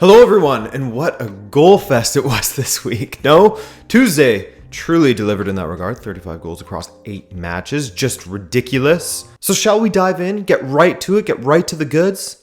Hello everyone, and what a goal fest it was this week. No, Tuesday truly delivered in that regard. 35 goals across 8 matches, just ridiculous. So shall we dive in, get right to it, get right to the goods?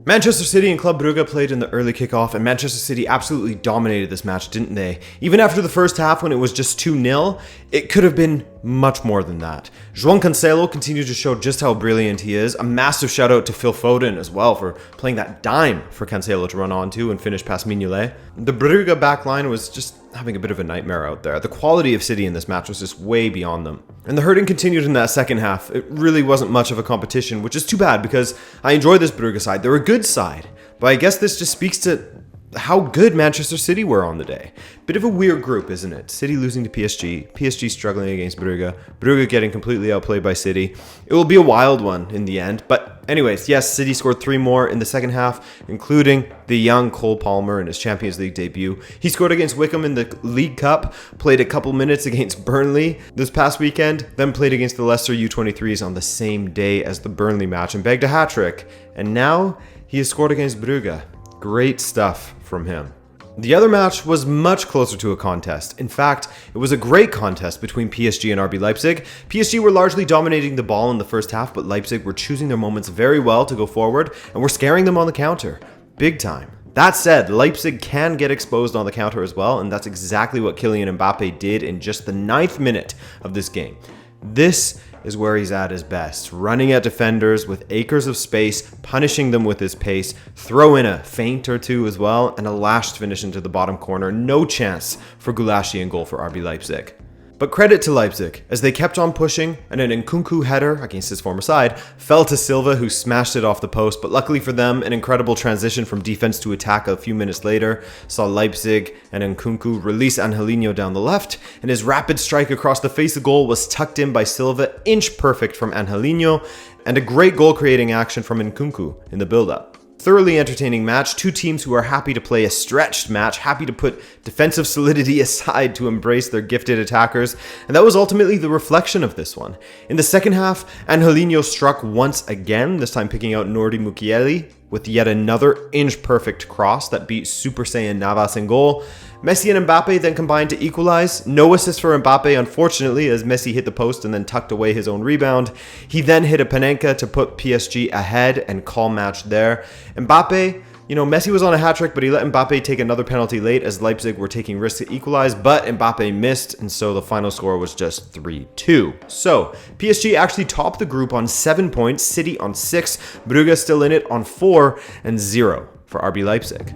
Manchester City and Club Brugge played in the early kickoff, and Manchester City absolutely dominated this match, didn't they? Even after the first half when it was just 2-0, it could have been much more than that. João Cancelo continued to show just how brilliant he is. A massive shout out to Phil Foden as well for playing that dime for Cancelo to run onto and finish past Mignolet. The Brugge backline was just having a bit of a nightmare out there. The quality of City in this match was just way beyond them. And the hurting continued in that second half. It really wasn't much of a competition, which is too bad because I enjoy this Brugge side. They're a good side, but I guess this just speaks to how good Manchester City were on the day. Bit of a weird group, isn't it? City losing to PSG, PSG struggling against Brugge, Brugge getting completely outplayed by City. It will be a wild one in the end, but anyways, yes, City scored 3 more in the second half, including the young Cole Palmer in his Champions League debut. He scored against Wickham in the League Cup, played a couple minutes against Burnley this past weekend, then played against the Leicester U23s on the same day as the Burnley match and bagged a hat-trick. And now he has scored against Brugge. Great stuff from him. The other match was much closer to a contest. In fact, it was a great contest between PSG and RB Leipzig. PSG were largely dominating the ball in the first half, but Leipzig were choosing their moments very well to go forward and were scaring them on the counter. Big time. That said, Leipzig can get exposed on the counter as well, and that's exactly what Kylian Mbappe did in just the 9th minute of this game. This is where he's at his best, running at defenders with acres of space, punishing them with his pace, throw in a feint or two as well, and a lashed finish into the bottom corner. No chance for Gulaschi in goal for RB Leipzig. But credit to Leipzig, as they kept on pushing, and an Nkunku header against his former side fell to Silva, who smashed it off the post. But luckily for them, an incredible transition from defense to attack a few minutes later saw Leipzig and Nkunku release Angelino down the left, and his rapid strike across the face of goal was tucked in by Silva, inch perfect from Angelino, and a great goal-creating action from Nkunku in the build-up. Thoroughly entertaining match, two teams who are happy to play a stretched match, happy to put defensive solidity aside to embrace their gifted attackers, and that was ultimately the reflection of this one. In the second half, Angelino struck once again, this time picking out Nordi Mukiele with yet another inch-perfect cross that beat Super Saiyan Navas in goal. Messi and Mbappe then combined to equalize. No assist for Mbappe, unfortunately, as Messi hit the post and then tucked away his own rebound. He then hit a Panenka to put PSG ahead and call match there. Mbappe, Messi was on a hat-trick, but he let Mbappe take another penalty late as Leipzig were taking risks to equalize, but Mbappe missed, and so the final score was just 3-2. So, PSG actually topped the group on 7 points, City on 6, Brugge still in it on 4, and 0 for RB Leipzig.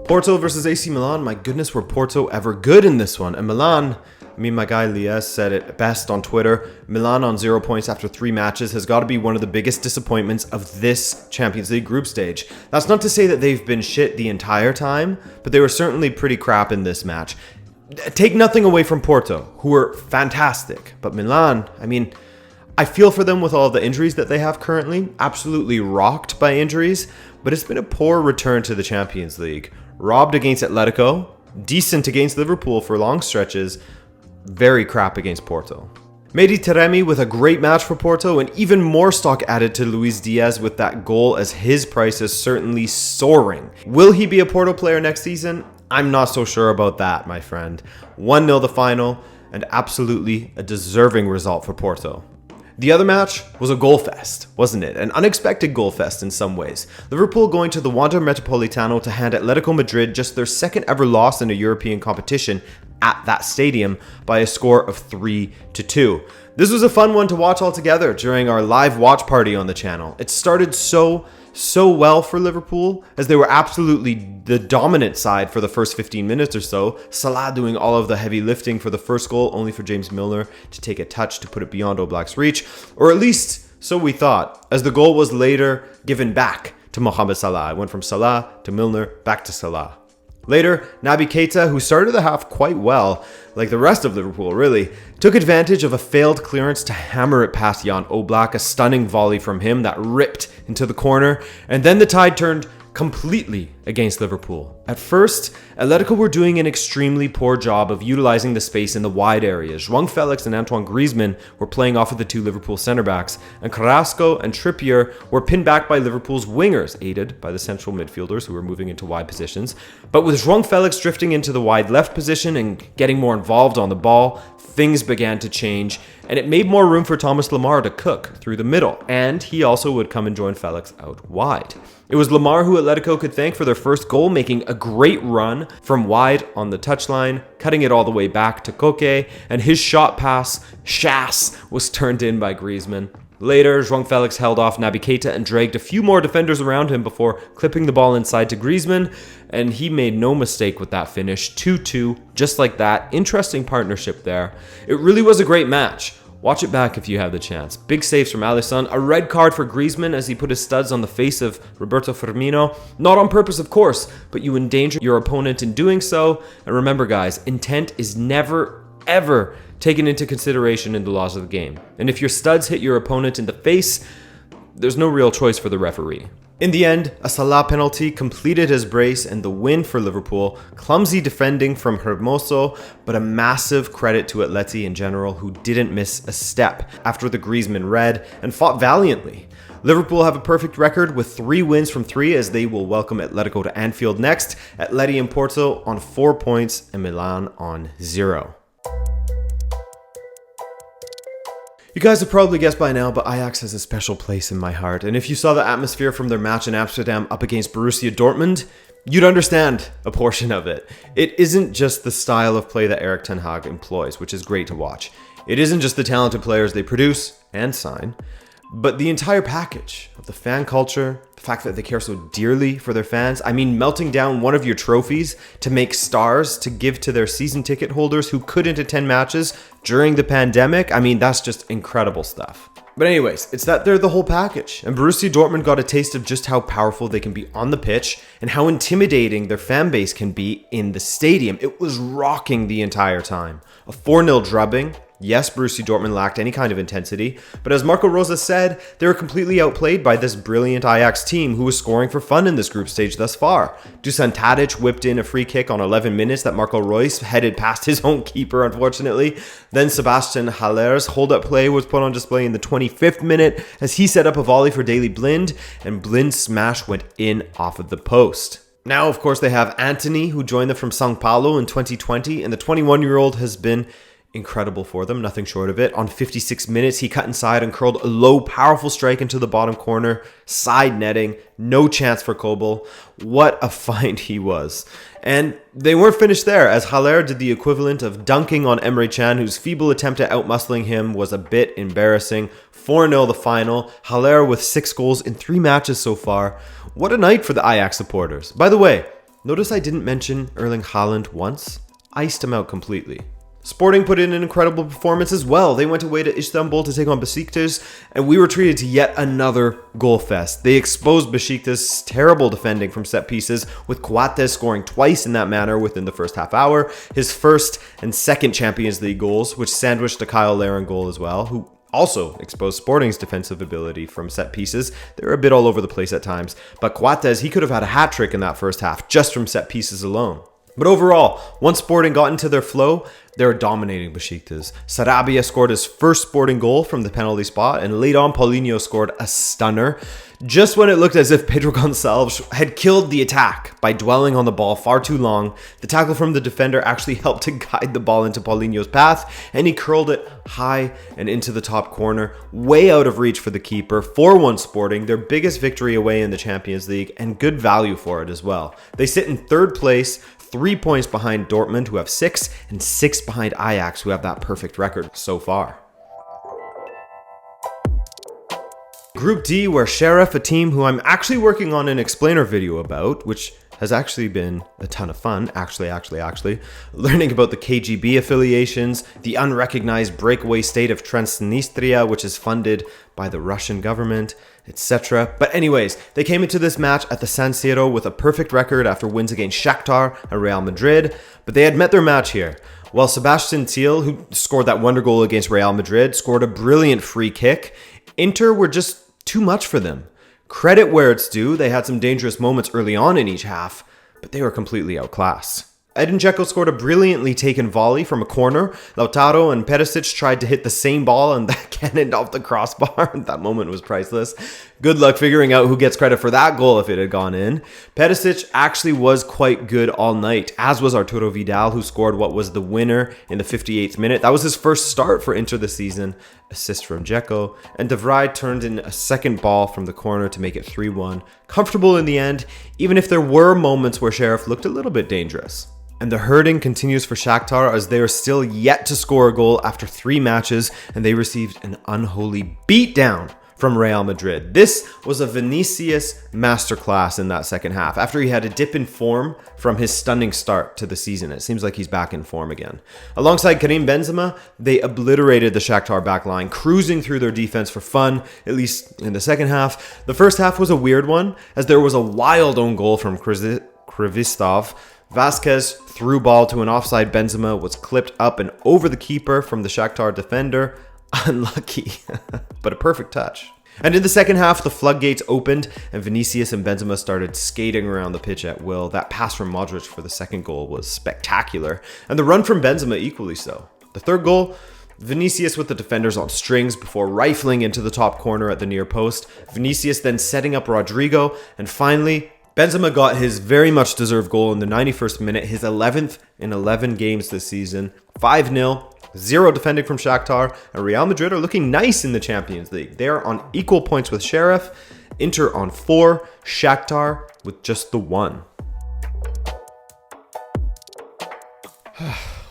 Porto versus AC Milan. My goodness, were Porto ever good in this one? And Milan, my guy Lies said it best on Twitter. Milan on 0 points after 3 matches has got to be one of the biggest disappointments of this Champions League group stage. That's not to say that they've been shit the entire time, but they were certainly pretty crap in this match. Take nothing away from Porto, who were fantastic. But Milan, I feel for them with all the injuries that they have currently. Absolutely rocked by injuries, but it's been a poor return to the Champions League. Robbed against Atletico, decent against Liverpool for long stretches, very crap against Porto. Mehdi Taremi with a great match for Porto, and even more stock added to Luis Diaz with that goal, as his price is certainly soaring. Will he be a Porto player next season? I'm not so sure about that, my friend. 1-0 the final, and absolutely a deserving result for Porto. The other match was a goal fest, wasn't it? An unexpected goal fest in some ways. Liverpool going to the Wanda Metropolitano to hand Atletico Madrid just their second ever loss in a European competition at that stadium by a score of 3-2. This was a fun one to watch all together during our live watch party on the channel. It started so well for Liverpool, as they were absolutely the dominant side for the first 15 minutes or so. Salah doing all of the heavy lifting for the first goal, only for James Milner to take a touch to put it beyond Oblak's reach, or at least so we thought, as the goal was later given back to Mohamed Salah. It went from Salah to Milner, back to Salah. Later, Naby Keita, who started the half quite well, like the rest of Liverpool really, took advantage of a failed clearance to hammer it past Jan Oblak, a stunning volley from him that ripped into the corner, and then the tide turned completely against Liverpool. At first, Atletico were doing an extremely poor job of utilizing the space in the wide areas. João Felix and Antoine Griezmann were playing off of the two Liverpool centre-backs, and Carrasco and Trippier were pinned back by Liverpool's wingers, aided by the central midfielders who were moving into wide positions. But with João Felix drifting into the wide left position and getting more involved on the ball, things began to change, and it made more room for Thomas Lemar to cook through the middle, and he also would come and join Felix out wide. It was Lemar who Atletico could thank for their first goal, making a great run from wide on the touchline, cutting it all the way back to Koke, and his shot pass, Chasse, was turned in by Griezmann. Later, João Felix held off Naby Keita and dragged a few more defenders around him before clipping the ball inside to Griezmann, and he made no mistake with that finish. 2-2, just like that. Interesting partnership there. It really was a great match. Watch it back if you have the chance. Big saves from Alisson, a red card for Griezmann as he put his studs on the face of Roberto Firmino. Not on purpose, of course, but you endanger your opponent in doing so. And remember, guys, intent is never, ever taken into consideration in the laws of the game. And if your studs hit your opponent in the face, there's no real choice for the referee. In the end, a Salah penalty completed his brace and the win for Liverpool. Clumsy defending from Hermoso, but a massive credit to Atleti in general, who didn't miss a step after the Griezmann red and fought valiantly. Liverpool have a perfect record with 3 wins from 3 as they will welcome Atletico to Anfield next. Atleti and Porto on 4 points and Milan on 0. You guys have probably guessed by now, but Ajax has a special place in my heart. And if you saw the atmosphere from their match in Amsterdam up against Borussia Dortmund, you'd understand a portion of it. It isn't just the style of play that Erik ten Hag employs, which is great to watch. It isn't just the talented players they produce and sign, but the entire package of the fan culture, the fact that they care so dearly for their fans. I mean, melting down one of your trophies to make stars to give to their season ticket holders who couldn't attend matches during the pandemic. I mean, that's just incredible stuff. But anyways, it's that they're the whole package. And Borussia Dortmund got a taste of just how powerful they can be on the pitch and how intimidating their fan base can be in the stadium. It was rocking the entire time. A 4-0 drubbing. Yes, Borussia Dortmund lacked any kind of intensity, but as Marco Rosa said, they were completely outplayed by this brilliant Ajax team who was scoring for fun in this group stage thus far. Dusan Tadic whipped in a free kick on 11 minutes that Marco Reus headed past his own keeper, unfortunately. Then Sebastian Haller's hold-up play was put on display in the 25th minute as he set up a volley for Daley Blind, and Blind's smash went in off of the post. Now, of course, they have Antony, who joined them from São Paulo in 2020, and the 21-year-old has been incredible for them, nothing short of it. On 56 minutes, he cut inside and curled a low, powerful strike into the bottom corner, side netting, no chance for Kobel. What a find he was. And they weren't finished there, as Haller did the equivalent of dunking on Emre Can, whose feeble attempt at outmuscling him was a bit embarrassing. 4-0 the final, Haller with 6 goals in 3 matches so far. What a night for the Ajax supporters. By the way, notice I didn't mention Erling Haaland once. Iced him out completely. Sporting put in an incredible performance as well. They went away to Istanbul to take on Besiktas, and we were treated to yet another goal fest. They exposed Besiktas' terrible defending from set pieces, with Coates scoring twice in that manner within the first half hour. His first and second Champions League goals, which sandwiched a Kyle Larin goal as well, who also exposed Sporting's defensive ability from set pieces. They were a bit all over the place at times, but Coates, he could have had a hat trick in that first half just from set pieces alone. But overall, once Sporting got into their flow, they were dominating Besiktas. Sarabia scored his first Sporting goal from the penalty spot, and late on, Paulinho scored a stunner. Just when it looked as if Pedro Gonçalves had killed the attack by dwelling on the ball far too long, the tackle from the defender actually helped to guide the ball into Paulinho's path, and he curled it high and into the top corner, way out of reach for the keeper. 4-1 Sporting, their biggest victory away in the Champions League, and good value for it as well. They sit in third place, 3 points behind Dortmund, who have 6, and 6 behind Ajax, who have that perfect record so far. Group D, where Sheriff, a team who I'm actually working on an explainer video about, which has actually been a ton of fun, actually, learning about the KGB affiliations, the unrecognized breakaway state of Transnistria, which is funded by the Russian government, etc. But anyways, they came into this match at the San Siro with a perfect record after wins against Shakhtar and Real Madrid, but they had met their match here. While Sebastian Thiel, who scored that wonder goal against Real Madrid, scored a brilliant free kick, Inter were just too much for them. Credit where it's due, they had some dangerous moments early on in each half, but they were completely outclassed. Edin Dzeko scored a brilliantly taken volley from a corner. Lautaro and Perisic tried to hit the same ball and that cannoned off the crossbar. That moment was priceless. Good luck figuring out who gets credit for that goal if it had gone in. Perisic actually was quite good all night, as was Arturo Vidal, who scored what was the winner in the 58th minute. That was his first start for Inter this season. Assist from Dzeko. And De Vrij turned in a second ball from the corner to make it 3-1. Comfortable in the end, even if there were moments where Sheriff looked a little bit dangerous. And the hurting continues for Shakhtar as they are still yet to score a goal after 3 matches and they received an unholy beatdown from Real Madrid. This was a Vinicius masterclass in that second half. After he had a dip in form from his stunning start to the season, it seems like he's back in form again. Alongside Karim Benzema, they obliterated the Shakhtar backline, cruising through their defense for fun, at least in the second half. The first half was a weird one, as there was a wild own goal from Krivistov. Vasquez threw ball to an offside Benzema, was clipped up and over the keeper from the Shakhtar defender. Unlucky, but a perfect touch. And in the second half, the floodgates opened and Vinicius and Benzema started skating around the pitch at will. That pass from Modric for the second goal was spectacular, and the run from Benzema equally so. The third goal, Vinicius with the defenders on strings before rifling into the top corner at the near post. Vinicius then setting up Rodrigo, and finally, Benzema got his very much deserved goal in the 91st minute, his 11th in 11 games this season. 5-0, 0 defending from Shakhtar, and Real Madrid are looking nice in the Champions League. They are on equal points with Sheriff, Inter on 4, Shakhtar with just the 1.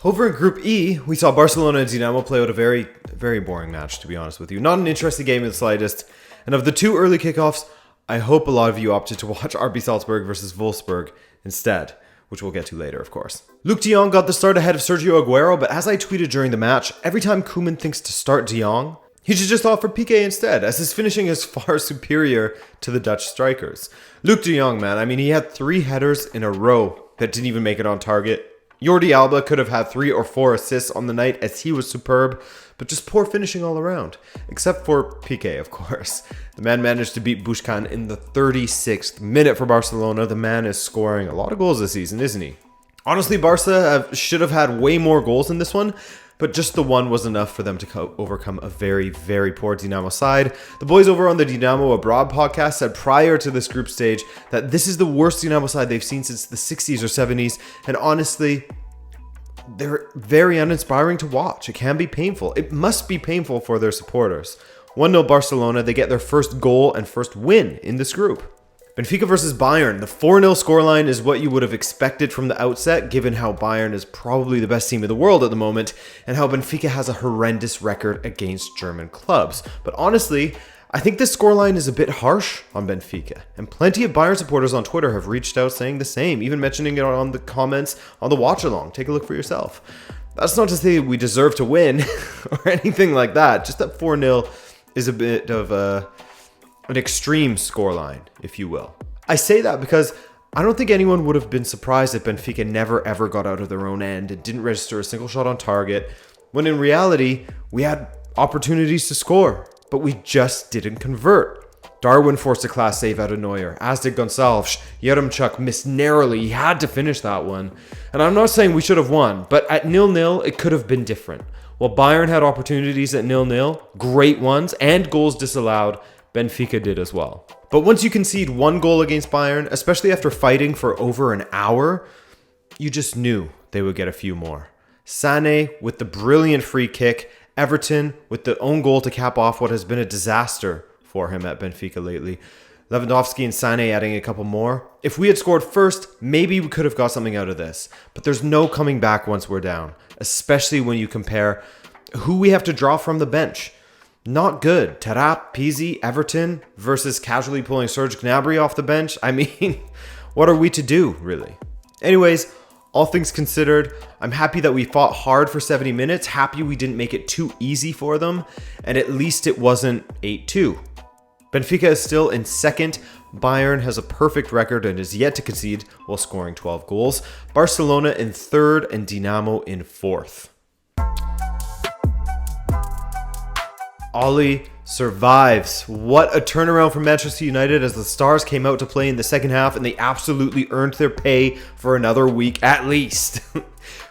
Over in Group E, we saw Barcelona and Dinamo play out a very, very boring match, to be honest with you. Not an interesting game in the slightest, and of the 2 early kickoffs, I hope a lot of you opted to watch RB Salzburg versus Wolfsburg instead, which we'll get to later, of course. Luke de Jong got the start ahead of Sergio Aguero, but as I tweeted during the match, every time Koeman thinks to start de Jong, he should just offer Piqué instead, as his finishing is far superior to the Dutch strikers. Luke de Jong, man, I mean, he had 3 headers in a row that didn't even make it on target. Jordi Alba could have had 3 or 4 assists on the night as he was superb, but just poor finishing all around. Except for Piqué, of course. The man managed to beat Busquets in the 36th minute for Barcelona. The man is scoring a lot of goals this season, isn't he? Honestly, Barca should have had way more goals in this one, but just the one was enough for them to overcome a very, very poor Dinamo side. The boys over on the Dinamo Abroad podcast said prior to this group stage that this is the worst Dinamo side they've seen since the 60s or 70s, and honestly, they're very uninspiring to watch. It can be painful. It must be painful for their supporters. 1-0 Barcelona, they get their first goal and first win in this group. Benfica versus Bayern. The 4-0 scoreline is what you would have expected from the outset, given how Bayern is probably the best team in the world at the moment, and how Benfica has a horrendous record against German clubs. But honestly, I think this scoreline is a bit harsh on Benfica, and plenty of Bayern supporters on Twitter have reached out saying the same, even mentioning it on the comments on the watch-along. Take a look for yourself. That's not to say we deserve to win or anything like that, just that 4-0 is a bit of an extreme scoreline, if you will. I say that because I don't think anyone would have been surprised if Benfica never ever got out of their own end and didn't register a single shot on target, when in reality, we had opportunities to score, but we just didn't convert. Darwin forced a class save out of Neuer, as did Gonçalves. Yaremchuk missed narrowly. He had to finish that one. And I'm not saying we should have won, but at 0-0, it could have been different. While Bayern had opportunities at 0-0, great ones, and goals disallowed, Benfica did as well. But once you concede 1 goal against Bayern, especially after fighting for over an hour, you just knew they would get a few more. Sané with the brilliant free kick, Everton with the own goal to cap off what has been a disaster for him at Benfica lately. Lewandowski and Sané adding a couple more. If we had scored first, maybe we could have got something out of this. But there's no coming back once we're down, especially when you compare who we have to draw from the bench. Not good. Tarap, Pizzi, Everton versus casually pulling Serge Gnabry off the bench. I mean, what are we to do, really? Anyways, all things considered, I'm happy that we fought hard for 70 minutes. Happy we didn't make it too easy for them. And at least it wasn't 8-2. Benfica is still in second. Bayern has a perfect record and is yet to concede while scoring 12 goals. Barcelona in third and Dinamo in fourth. Oli survives. What a turnaround from Manchester United as the Stars came out to play in the second half and they absolutely earned their pay for another week at least.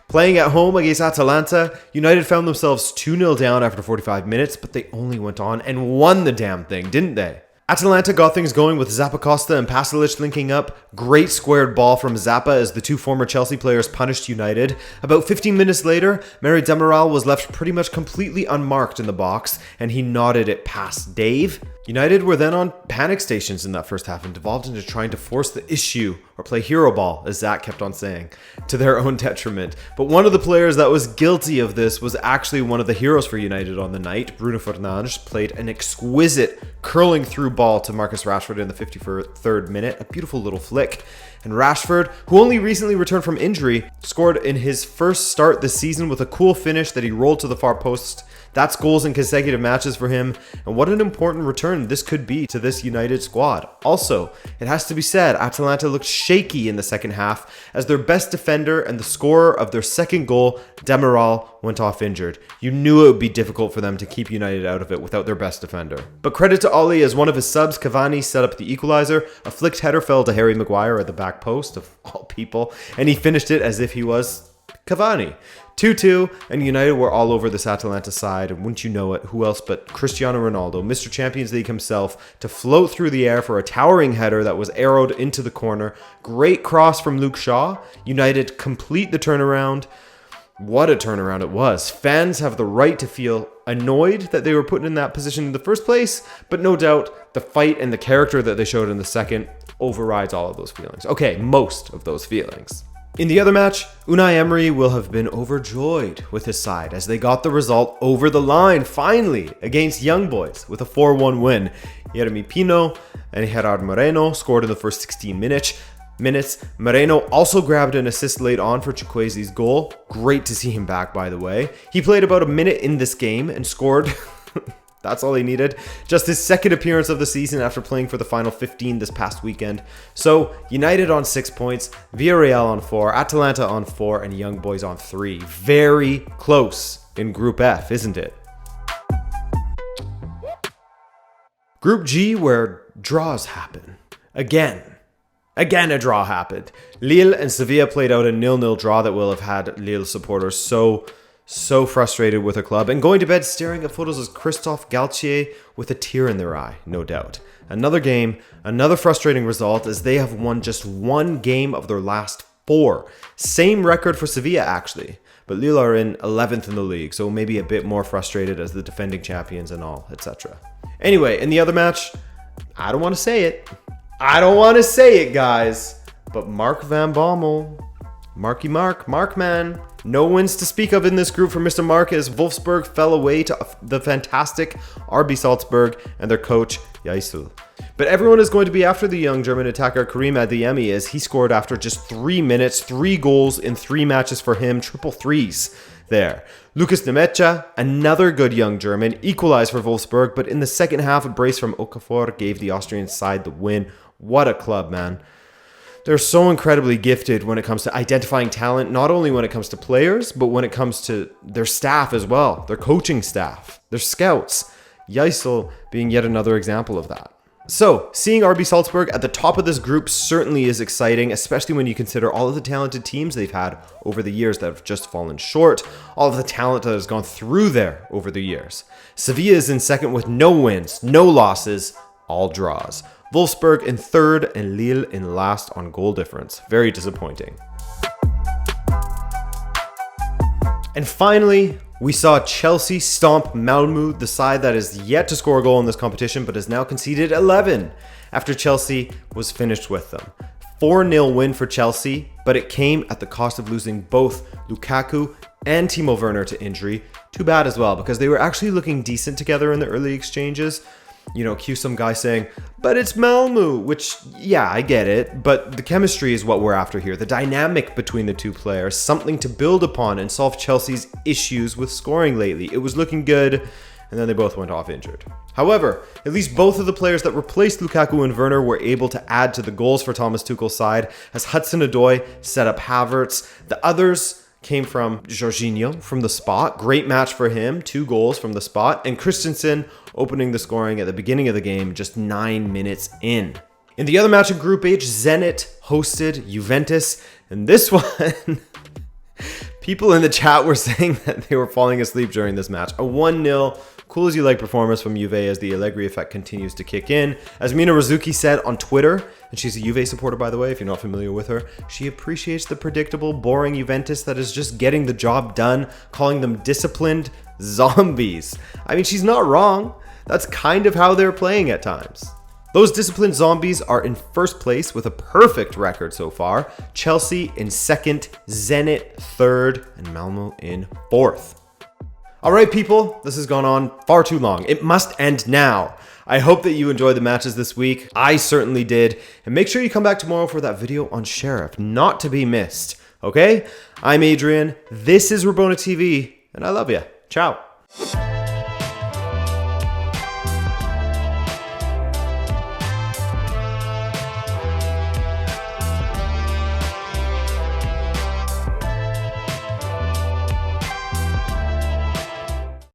Playing at home against Atalanta, United found themselves 2-0 down after 45 minutes, but they only went on and won the damn thing, didn't they? Atalanta got things going with Zappacosta and Pasalic linking up. Great squared ball from Zappa as the two former Chelsea players punished United. About 15 minutes later, Mary Demiral was left pretty much completely unmarked in the box, and he nodded it past Dave. United were then on panic stations in that first half and devolved into trying to force the issue, or play hero ball, as Zach kept on saying, to their own detriment. But one of the players that was guilty of this was actually one of the heroes for United on the night. Bruno Fernandes played an exquisite curling through ball to Marcus Rashford in the 53rd minute, a beautiful little flick. And Rashford, who only recently returned from injury, scored in his first start this season with a cool finish that he rolled to the far post. That's goals in consecutive matches for him, and what an important return this could be to this United squad. Also, it has to be said, Atalanta looked shaky in the second half as their best defender and the scorer of their second goal, Demiral, went off injured. You knew it would be difficult for them to keep United out of it without their best defender. But credit to Oli as one of his subs, Cavani, set up the equalizer. A flicked header fell to Harry Maguire at the back post, of all people, and he finished it as if he was Cavani. 2-2, and United were all over this Atalanta side, and wouldn't you know it, who else but Cristiano Ronaldo, Mr. Champions League himself, to float through the air for a towering header that was arrowed into the corner. Great cross from Luke Shaw. United complete the turnaround. What a turnaround it was. Fans have the right to feel annoyed that they were put in that position in the first place, but no doubt the fight and the character that they showed in the second overrides all of those feelings. Okay, most of those feelings. In the other match, Unai Emery will have been overjoyed with his side as they got the result over the line, finally, against Young Boys with a 4-1 win. Yeremy Pino and Gerard Moreno scored in the first 16 minutes. Moreno also grabbed an assist late on for Chukwueze's goal. Great to see him back, by the way. He played about a minute in this game and scored... That's all he needed. Just his second appearance of the season after playing for the final 15 this past weekend. So, United on 6 points, Villarreal on 4, Atalanta on 4, and Young Boys on 3. Very close in Group F, isn't it? Group G, where draws happen. Again a draw happened. Lille and Sevilla played out a 0-0 draw that will have had Lille supporters so frustrated with her club and going to bed staring at photos of Christophe Galtier with a tear in their eye, no doubt. Another game, another frustrating result as they have won just one game of their last 4. Same record for Sevilla actually, but Lille are in 11th in the league, so maybe a bit more frustrated as the defending champions and all, etc. Anyway, in the other match, I don't want to say it, guys, but Mark Van Bommel, Mark man. No wins to speak of in this group for Mr. Mark as Wolfsburg fell away to the fantastic RB Salzburg and their coach, Yaisul. But everyone is going to be after the young German attacker Karim Adeyemi as he scored after just 3 minutes, 3 goals in 3 matches for him, triple threes there. Lucas Nemecha, another good young German, equalized for Wolfsburg, but in the second half, a brace from Okafor gave the Austrian side the win. What a club, man. They're so incredibly gifted when it comes to identifying talent, not only when it comes to players, but when it comes to their staff as well, their coaching staff, their scouts. Yaisul being yet another example of that. So, seeing RB Salzburg at the top of this group certainly is exciting, especially when you consider all of the talented teams they've had over the years that have just fallen short, all of the talent that has gone through there over the years. Sevilla is in second with no wins, no losses, all draws. Wolfsburg in third and Lille in last on goal difference. Very disappointing. And finally, we saw Chelsea stomp Malmö, the side that is yet to score a goal in this competition but has now conceded 11 after Chelsea was finished with them. 4-0 win for Chelsea, but it came at the cost of losing both Lukaku and Timo Werner to injury. Too bad as well, because they were actually looking decent together in the early exchanges. You know, cue some guy saying, but it's Malmö, which, yeah, I get it, but the chemistry is what we're after here. The dynamic between the two players, something to build upon and solve Chelsea's issues with scoring lately. It was looking good, and then they both went off injured. However, at least both of the players that replaced Lukaku and Werner were able to add to the goals for Thomas Tuchel's side, as Hudson-Odoi set up Havertz. The others came from Jorginho from the spot. Great match for him. 2 goals from the spot. And Christensen opening the scoring at the beginning of the game, just 9 minutes in. In the other match in Group H, Zenit hosted Juventus, and this one, people in the chat were saying that they were falling asleep during this match. A 1-0 cool as you like performance from Juve as the Allegri effect continues to kick in. As Mina Rizuki said on Twitter, and she's a Juve supporter by the way, if you're not familiar with her, she appreciates the predictable, boring Juventus that is just getting the job done, calling them disciplined zombies. I mean, she's not wrong. That's kind of how they're playing at times. Those disciplined zombies are in first place with a perfect record so far. Chelsea in second, Zenit third, and Malmo in fourth. All right, people, this has gone on far too long. It must end now. I hope that you enjoyed the matches this week. I certainly did. And make sure you come back tomorrow for that video on Sheriff, not to be missed. Okay? I'm Adrian. This is Rabona TV, and I love you. Ciao.